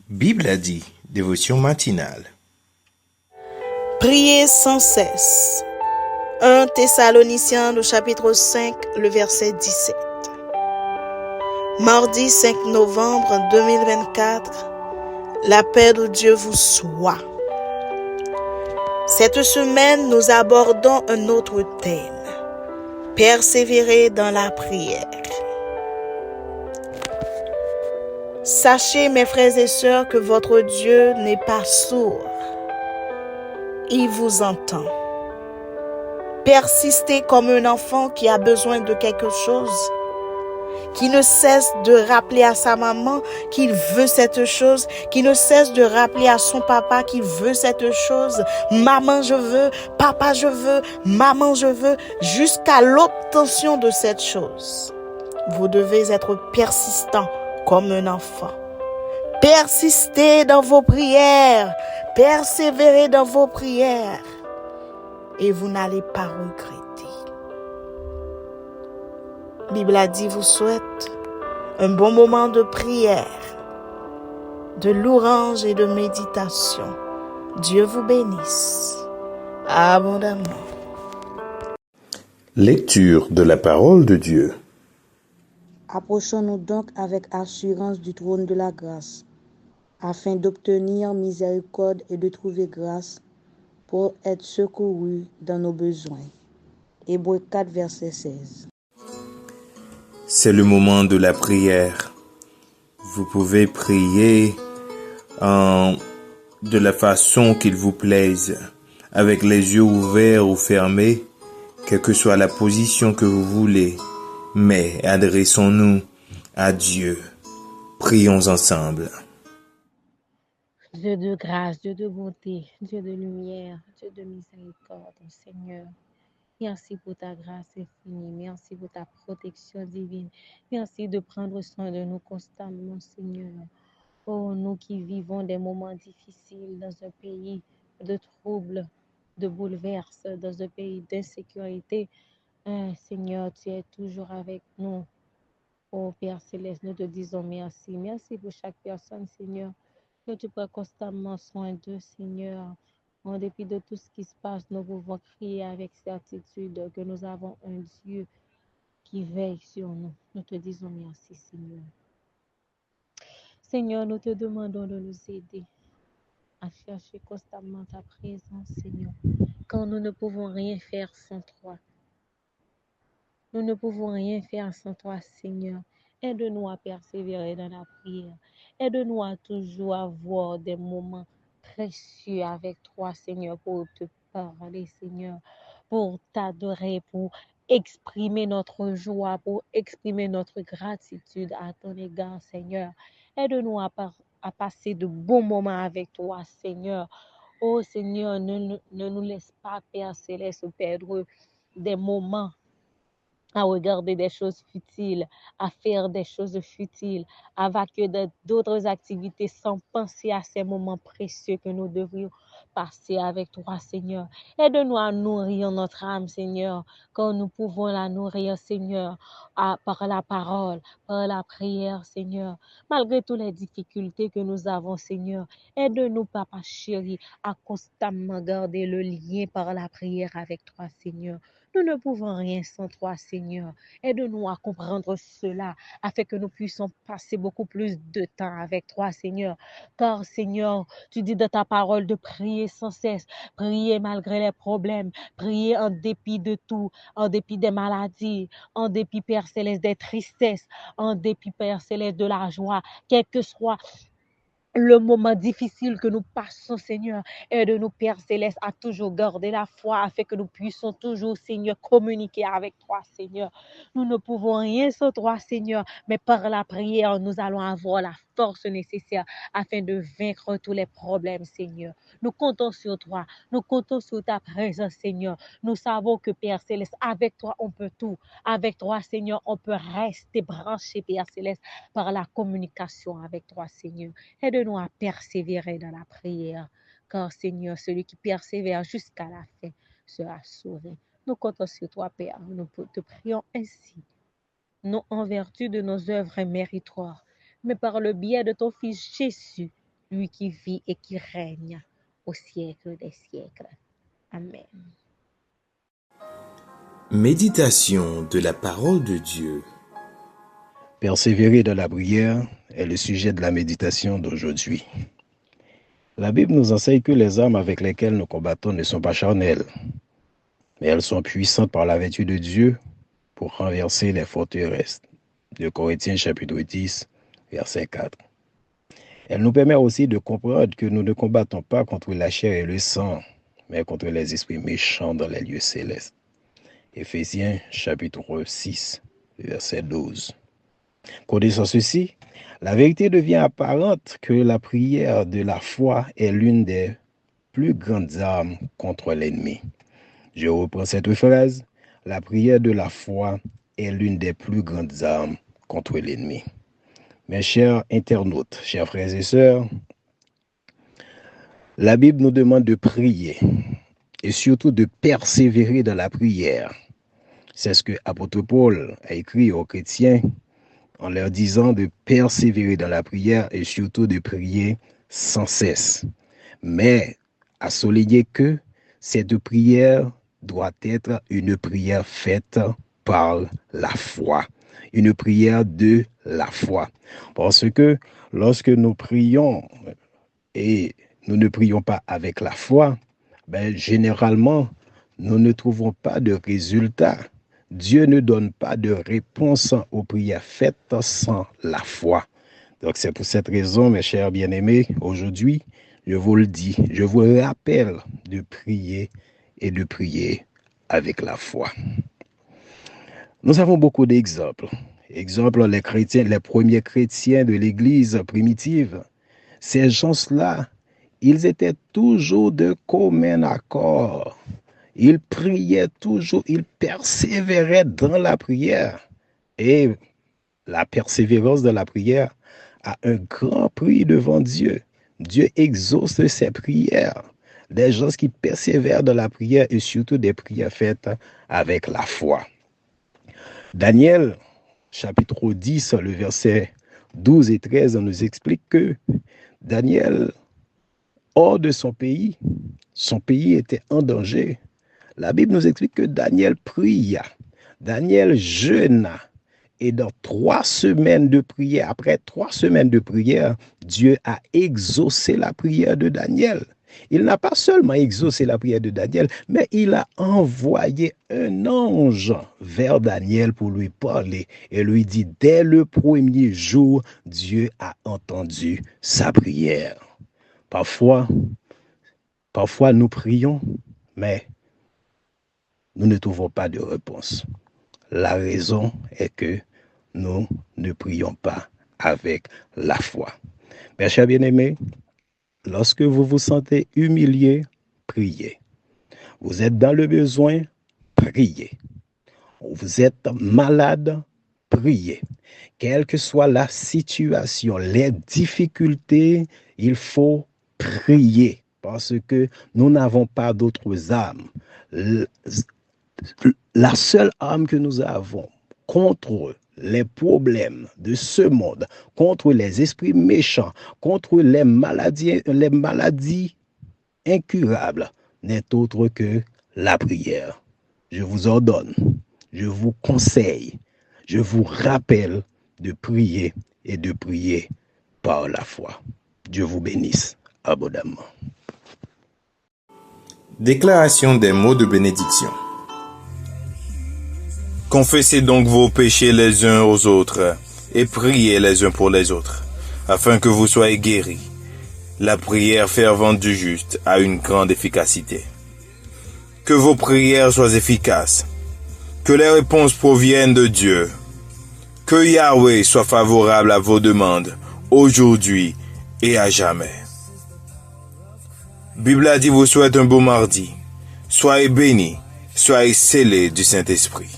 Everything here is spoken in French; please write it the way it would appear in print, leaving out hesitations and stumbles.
Bible a dit, dévotion matinale. Priez sans cesse. 1 Thessaloniciens, le chapitre 5, le verset 17. Mardi 5 novembre 2024, la paix de Dieu vous soit. Cette semaine, nous abordons un autre thème. Persévérer dans la prière. Sachez, mes frères et sœurs, que votre Dieu n'est pas sourd. Il vous entend. Persistez comme un enfant qui a besoin de quelque chose, qui ne cesse de rappeler à sa maman qu'il veut cette chose, qui ne cesse de rappeler à son papa qu'il veut cette chose. Maman, je veux, papa, je veux, maman, je veux, jusqu'à l'obtention de cette chose. Vous devez être persistant comme un enfant. Persistez dans vos prières, persévérez dans vos prières et vous n'allez pas regretter. La Bible a dit, vous souhaite un bon moment de prière, de louange et de méditation. Dieu vous bénisse abondamment. Lecture de la parole de Dieu. Approchons-nous donc avec assurance du trône de la grâce, afin d'obtenir miséricorde et de trouver grâce pour être secourus dans nos besoins. Hébreux 4, verset 16. C'est le moment de la prière. Vous pouvez prier de la façon qu'il vous plaise, avec les yeux ouverts ou fermés, quelle que soit la position que vous voulez. Mais adressons-nous à Dieu. Prions ensemble. Dieu de grâce, Dieu de bonté, Dieu de lumière, Dieu de miséricorde, Seigneur. Merci pour ta grâce infinie, merci pour ta protection divine. Merci de prendre soin de nous constamment, Seigneur. Oh, nous qui vivons des moments difficiles dans un pays de troubles, de bouleverses, dans un pays d'insécurité, Seigneur, tu es toujours avec nous. Oh Père Céleste, nous te disons merci. Merci pour chaque personne, Seigneur, que tu prends constamment soin d'eux, Seigneur. En dépit de tout ce qui se passe, nous pouvons crier avec certitude que nous avons un Dieu qui veille sur nous. Nous te disons merci, Seigneur. Seigneur, nous te demandons de nous aider à chercher constamment ta présence, Seigneur, quand nous ne pouvons rien faire sans toi. Nous ne pouvons rien faire sans toi, Seigneur. Aide-nous à persévérer dans la prière. Aide-nous à toujours avoir des moments précieux avec toi, Seigneur, pour te parler, Seigneur, pour t'adorer, pour exprimer notre joie, pour exprimer notre gratitude à ton égard, Seigneur. Aide-nous à passer de bons moments avec toi, Seigneur. Oh Seigneur, ne nous laisse pas, Père Céleste, perdre des moments à regarder des choses futiles, à faire des choses futiles, à vaquer d'autres activités sans penser à ces moments précieux que nous devrions passer avec toi, Seigneur. Aide-nous à nourrir notre âme, Seigneur, quand nous pouvons la nourrir, Seigneur, par la parole, par la prière, Seigneur. Malgré toutes les difficultés que nous avons, Seigneur, aide-nous, Papa chéri, à constamment garder le lien par la prière avec toi, Seigneur. Nous ne pouvons rien sans toi, Seigneur. Aide-nous à comprendre cela, afin que nous puissions passer beaucoup plus de temps avec toi, Seigneur. Car, Seigneur, tu dis dans ta parole de prier sans cesse, prier malgré les problèmes, prier en dépit de tout, en dépit des maladies, en dépit, Père Céleste, des tristesses, en dépit, Père Céleste, de la joie, quel que soit le moment difficile que nous passons, Seigneur. Aide-nous, Père Céleste, à toujours garder la foi afin que nous puissions toujours, Seigneur, communiquer avec toi, Seigneur. Nous ne pouvons rien sans toi, Seigneur, mais par la prière, nous allons avoir la force nécessaire afin de vaincre tous les problèmes, Seigneur. Nous comptons sur toi, nous comptons sur ta présence, Seigneur. Nous savons que, Père Céleste, avec toi, on peut tout. Avec toi, Seigneur, on peut rester branché, Père Céleste, par la communication avec toi, Seigneur. Aide-nous à persévérer dans la prière, car Seigneur, celui qui persévère jusqu'à la fin sera sauvé. Nous comptons sur toi, Père. Nous te prions ainsi, non en vertu de nos œuvres méritoires, mais par le biais de ton Fils Jésus, lui qui vit et qui règne au siècle des siècles. Amen. Méditation de la parole de Dieu. Persévérer dans la prière est le sujet de la méditation d'aujourd'hui. La Bible nous enseigne que les armes avec lesquelles nous combattons ne sont pas charnelles, mais elles sont puissantes par la vertu de Dieu pour renverser les forteresses. 2 Corinthiens chapitre 10, verset 4. Elle nous permet aussi de comprendre que nous ne combattons pas contre la chair et le sang, mais contre les esprits méchants dans les lieux célestes. Éphésiens chapitre 6, verset 12. Connaissant ceci, la vérité devient apparente que la prière de la foi est l'une des plus grandes armes contre l'ennemi. Je reprends cette phrase. La prière de la foi est l'une des plus grandes armes contre l'ennemi. Mes chers internautes, chers frères et sœurs, la Bible nous demande de prier et surtout de persévérer dans la prière. C'est ce que l'apôtre Paul a écrit aux chrétiens en leur disant de persévérer dans la prière et surtout de prier sans cesse. Mais à souligner que cette prière doit être une prière faite par la foi, une prière de la foi. Parce que lorsque nous prions et nous ne prions pas avec la foi, généralement, nous ne trouvons pas de résultat. Dieu ne donne pas de réponse aux prières faites sans la foi. Donc c'est pour cette raison, mes chers bien-aimés, aujourd'hui, je vous le dis, je vous rappelle de prier et de prier avec la foi. Nous avons beaucoup d'exemples. Exemple, les premiers chrétiens de l'Église primitive. Ces gens-là, ils étaient toujours de commun accord. Ils priaient toujours, ils persévéraient dans la prière. Et la persévérance dans la prière a un grand prix devant Dieu. Dieu exauce ses prières. Des gens qui persévèrent dans la prière et surtout des prières faites avec la foi. Daniel, chapitre 10, le verset 12 et 13, nous explique que Daniel, hors de son pays était en danger. La Bible nous explique que Daniel pria, Daniel jeûna, et dans 3 semaines de prière, après 3 semaines de prière, Dieu a exaucé la prière de Daniel. Il n'a pas seulement exaucé la prière de Daniel, mais il a envoyé un ange vers Daniel pour lui parler et lui dit, dès le premier jour, Dieu a entendu sa prière. Parfois, nous prions, mais nous ne trouvons pas de réponse. La raison est que nous ne prions pas avec la foi. Mes chers bien-aimés, lorsque vous vous sentez humilié, priez. Vous êtes dans le besoin, priez. Vous êtes malade, priez. Quelle que soit la situation, les difficultés, il faut prier parce que nous n'avons pas d'autres armes. La seule arme que nous avons contre les problèmes de ce monde, contre les esprits méchants, contre les maladies incurables, n'est autre que la prière. Je vous ordonne, je vous conseille, je vous rappelle de prier et de prier par la foi. Dieu vous bénisse abondamment. Déclaration des mots de bénédiction. Confessez donc vos péchés les uns aux autres et priez les uns pour les autres, afin que vous soyez guéris. La prière fervente du juste a une grande efficacité. Que vos prières soient efficaces. Que les réponses proviennent de Dieu. Que Yahweh soit favorable à vos demandes, aujourd'hui et à jamais. Bible a dit vous souhaite un beau mardi. Soyez bénis, soyez scellés du Saint-Esprit.